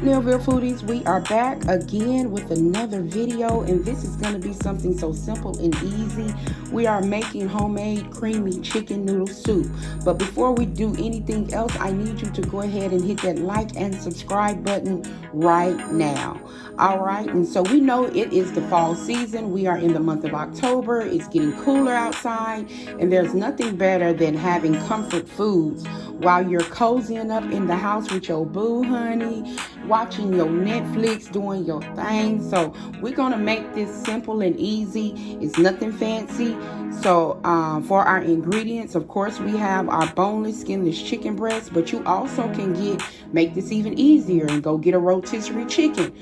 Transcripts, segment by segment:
Noodle foodies, we are back again with another video, and this is going to be something so simple and easy. We are making homemade creamy chicken noodle soup. But before we do anything else, I need you to go ahead and hit that like and subscribe button right now. All right, and so we know it is the fall season. We are in the month of October. It's getting cooler outside, and there's nothing better than having comfort foods while you're cozying up in the house with your boo honey, watching your Netflix, doing your thing. So we're gonna make this simple and easy. It's nothing fancy. So for our ingredients, of course, we have our boneless, skinless chicken breast, but you also can make this even easier and go get a rotisserie chicken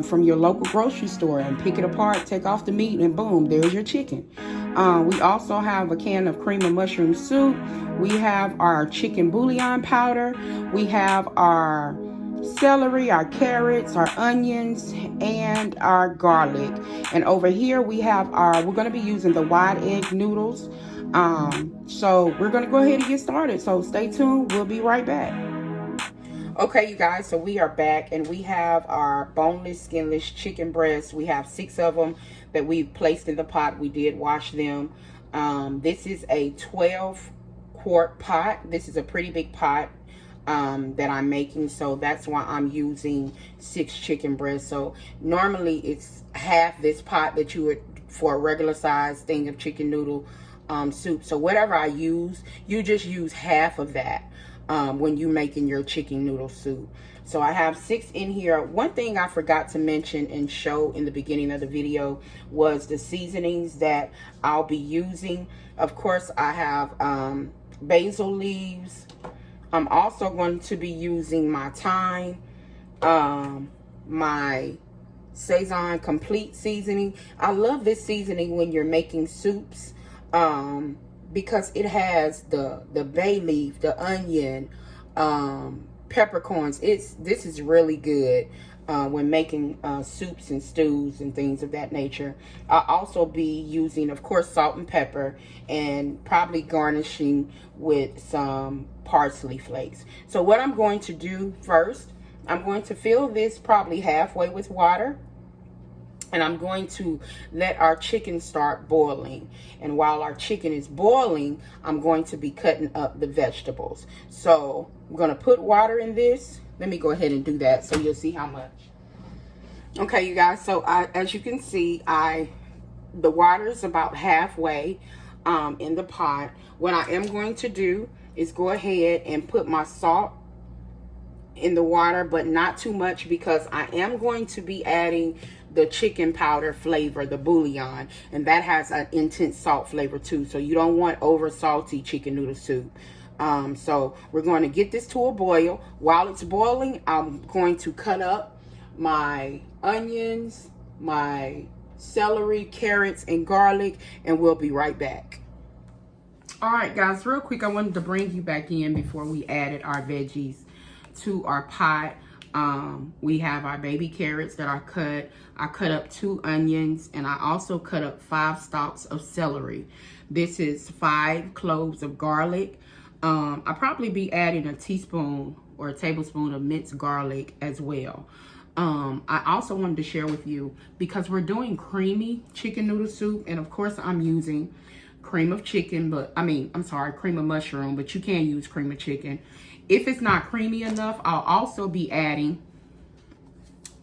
from your local grocery store and pick it apart, take off the meat, and boom, there's your chicken. We also have a can of cream of mushroom soup. We have our chicken bouillon powder. We have our celery, our carrots, our onions, and our garlic. And over here we have we're going to be using the wide egg noodles. So we're going to go ahead and get started. So stay tuned. We'll be right back. Okay, you guys, so we are back, and we have our boneless, skinless chicken breasts. We have 6 of them that we've placed in the pot. We did wash them. This is a 12-quart pot. This is a pretty big pot that I'm making, so that's why I'm using 6 chicken breasts. So normally it's half this pot that you would for a regular size thing of chicken noodle soup. So whatever I use, you just use half of that when you're making your chicken noodle soup. So I have 6 in here. One thing I forgot to mention and show in the beginning of the video was the seasonings that I'll be using. Of course, I have basil leaves. I'm also going to be using my thyme, my Seasonings complete seasoning. I love this seasoning when you're making soups because it has the bay leaf, the onion, peppercorns. This is really good when making soups and stews and things of that nature. I'll also be using, of course, salt and pepper, and probably garnishing with some parsley flakes. So what I'm going to do first, I'm going to fill this probably halfway with water, and I'm going to let our chicken start boiling. And while our chicken is boiling, I'm going to be cutting up the vegetables. So I'm going to put water in this. Let me go ahead and do that so you'll see how much. Okay, you guys, so as you can see, the water is about halfway in the pot. What I am going to do is go ahead and put my salt in the water, but not too much, because I am going to be adding the chicken powder flavor, the bouillon, and that has an intense salt flavor too. So you don't want over salty chicken noodle soup. So we're going to get this to a boil. While it's boiling, I'm going to cut up my onions, my celery, carrots, and garlic, and we'll be right back. All right, guys, real quick, I wanted to bring you back in before we added our veggies to our pot. We have our baby carrots that are cut. I cut up 2 onions, and I also cut up 5 stalks of celery. This is 5 cloves of garlic. I'll probably be adding a teaspoon or a tablespoon of minced garlic as well. I also wanted to share with you, because we're doing creamy chicken noodle soup, and of course I'm using cream of chicken, but cream of mushroom, but you can use cream of chicken. If it's not creamy enough, I'll also be adding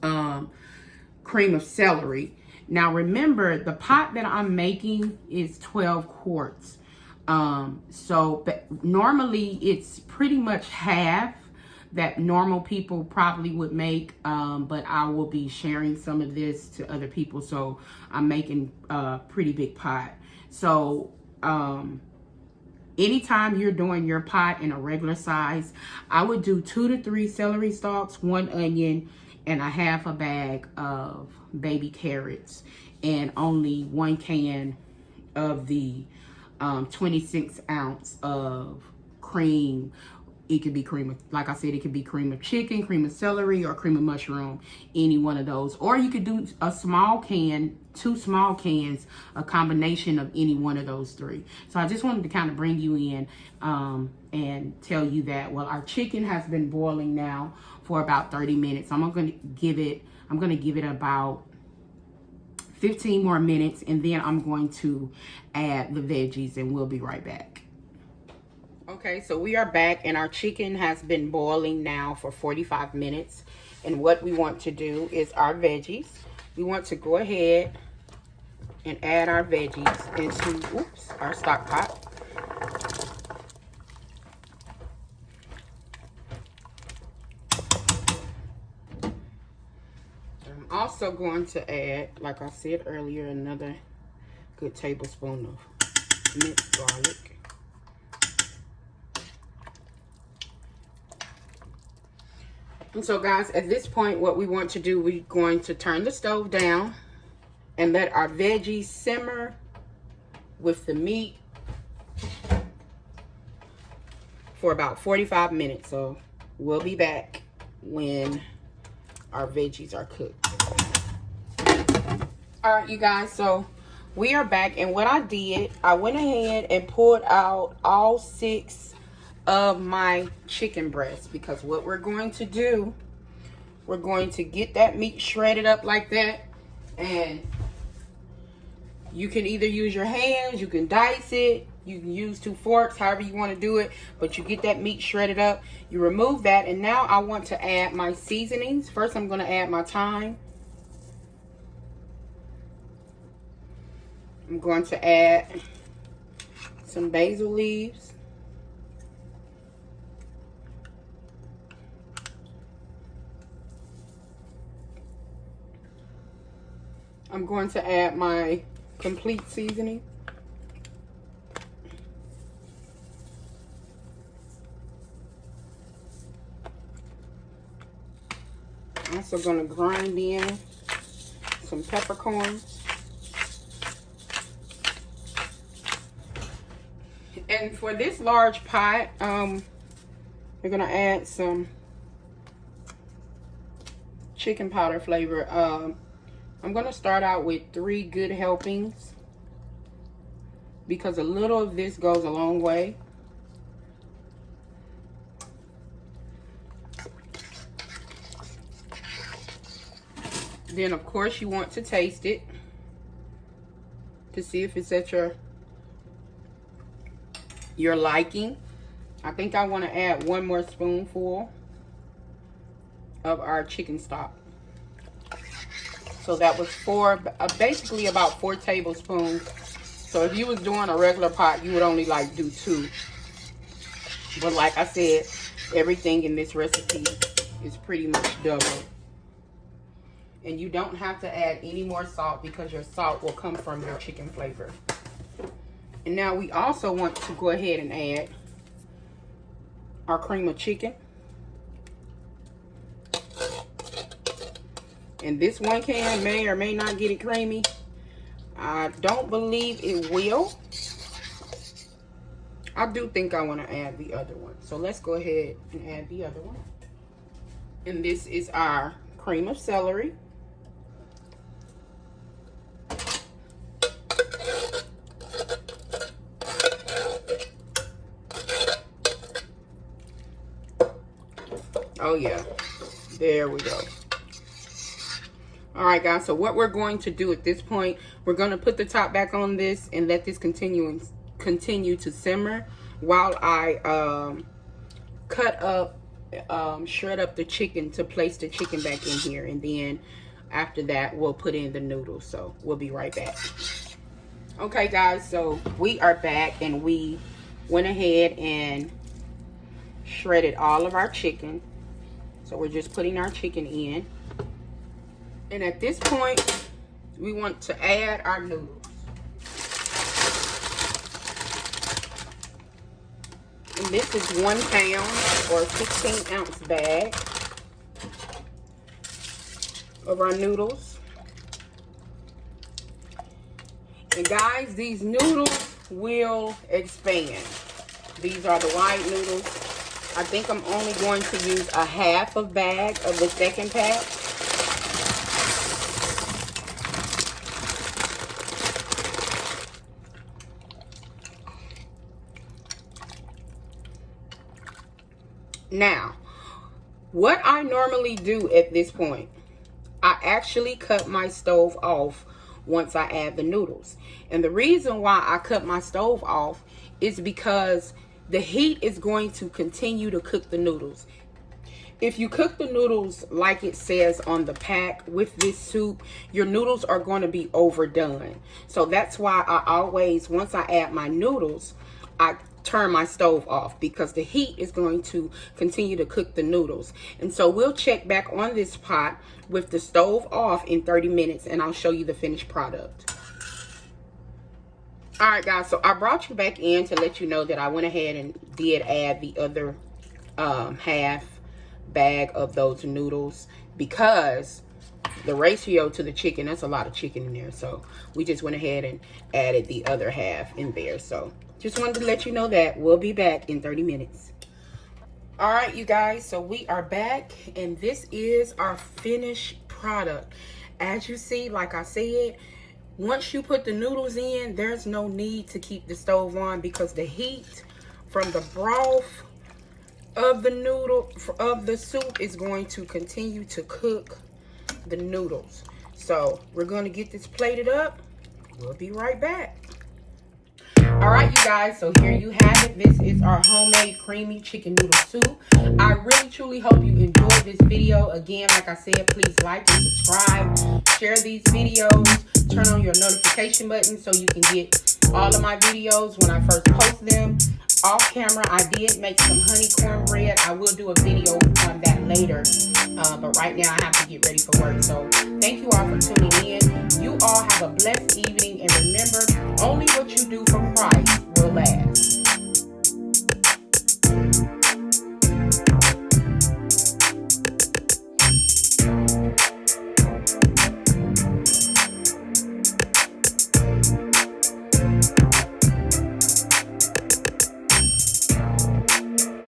cream of celery. Now remember, the pot that I'm making is 12 quarts. But normally it's pretty much half that normal people probably would make, but I will be sharing some of this to other people, so I'm making a pretty big pot. So anytime you're doing your pot in a regular size, I would do 2 to 3 celery stalks, 1 onion, and a half a bag of baby carrots, and only 1 can of the 26 ounce of cream it could be cream of, like I said, it could be cream of chicken, cream of celery, or cream of mushroom, any one of those. Or you could do a small can, 2 small cans, a combination of any one of those 3. So I just wanted to kind of bring you in and tell you that, well, our chicken has been boiling now for about 30 minutes. I'm going to give it about 15 more minutes, and then I'm going to add the veggies, and we'll be right back. Okay, so we are back, and our chicken has been boiling now for 45 minutes. And what we want to do is our veggies. We want to go ahead and add our veggies into, our stock pot. I'm also going to add, like I said earlier, another good tablespoon of minced garlic. And so guys, at this point, what we want to do, we're going to turn the stove down and let our veggies simmer with the meat for about 45 minutes. So we'll be back when our veggies are cooked. All right, you guys, so we are back, and what I did, I went ahead and pulled out all 6 of my chicken breasts, because what we're going to do, we're going to get that meat shredded up like that, and you can either use your hands, you can dice it, you can use 2 forks, however you want to do it, but you get that meat shredded up, you remove that, and now I want to add my seasonings. First, I'm going to add my thyme. I'm going to add some basil leaves. I'm going to add my complete seasoning. I'm also going to grind in some peppercorns. And for this large pot, we're going to add some chicken powder flavor. I'm going to start out with 3 good helpings, because a little of this goes a long way. Then, of course, you want to taste it to see if it's at your liking. I think I want to add 1 more spoonful of our chicken stock. So that was basically about 4 tablespoons. So if you was doing a regular pot, you would only like do 2. But like I said, everything in this recipe is pretty much double. And you don't have to add any more salt, because your salt will come from your chicken flavor. And now we also want to go ahead and add our cream of chicken. And this 1 can may or may not get it creamy. I don't believe it will. I do think I want to add the other one. So let's go ahead and add the other one. And this is our cream of celery. Oh yeah, there we go. All right, guys, so what we're going to do at this point, we're going to put the top back on this and let this continue to simmer while I shred up the chicken to place the chicken back in here. And then after that, we'll put in the noodles. So we'll be right back. Okay, guys, so we are back, and we went ahead and shredded all of our chicken. So we're just putting our chicken in. And at this point, we want to add our noodles. And this is 1 pound or 16-ounce bag of our noodles. And guys, these noodles will expand. These are the white noodles. I think I'm only going to use a half of bag of the second pack. Now, what I normally do at this point, I actually cut my stove off once I add the noodles. And the reason why I cut my stove off is because the heat is going to continue to cook the noodles. If you cook the noodles like it says on the pack with this soup, your noodles are going to be overdone. So that's why I always, once I add my noodles, I turn my stove off, because the heat is going to continue to cook the noodles. And so we'll check back on this pot with the stove off in 30 minutes, and I'll show you the finished product. All right, guys, so I brought you back in to let you know that I went ahead and did add the other half bag of those noodles, because the ratio to the chicken, that's a lot of chicken in there. So we just went ahead and added the other half in there. So just wanted to let you know that. We'll be back in 30 minutes. All right, you guys, so we are back, and this is our finished product. As you see, like I said, once you put the noodles in, there's no need to keep the stove on, because the heat from the broth of the soup is going to continue to cook the noodles. So we're going to get this plated up. We'll be right back. All right, you guys, so here you have it. This is our homemade creamy chicken noodle soup. I really truly hope you enjoyed this video. Again, like I said, please like and subscribe, share these videos, turn on your notification button so you can get all of my videos when I first post them. Off camera, I did make some honey cornbread. I will do a video on that later, but right now I have to get ready for work. So thank you all for tuning in. You all have a blessed evening.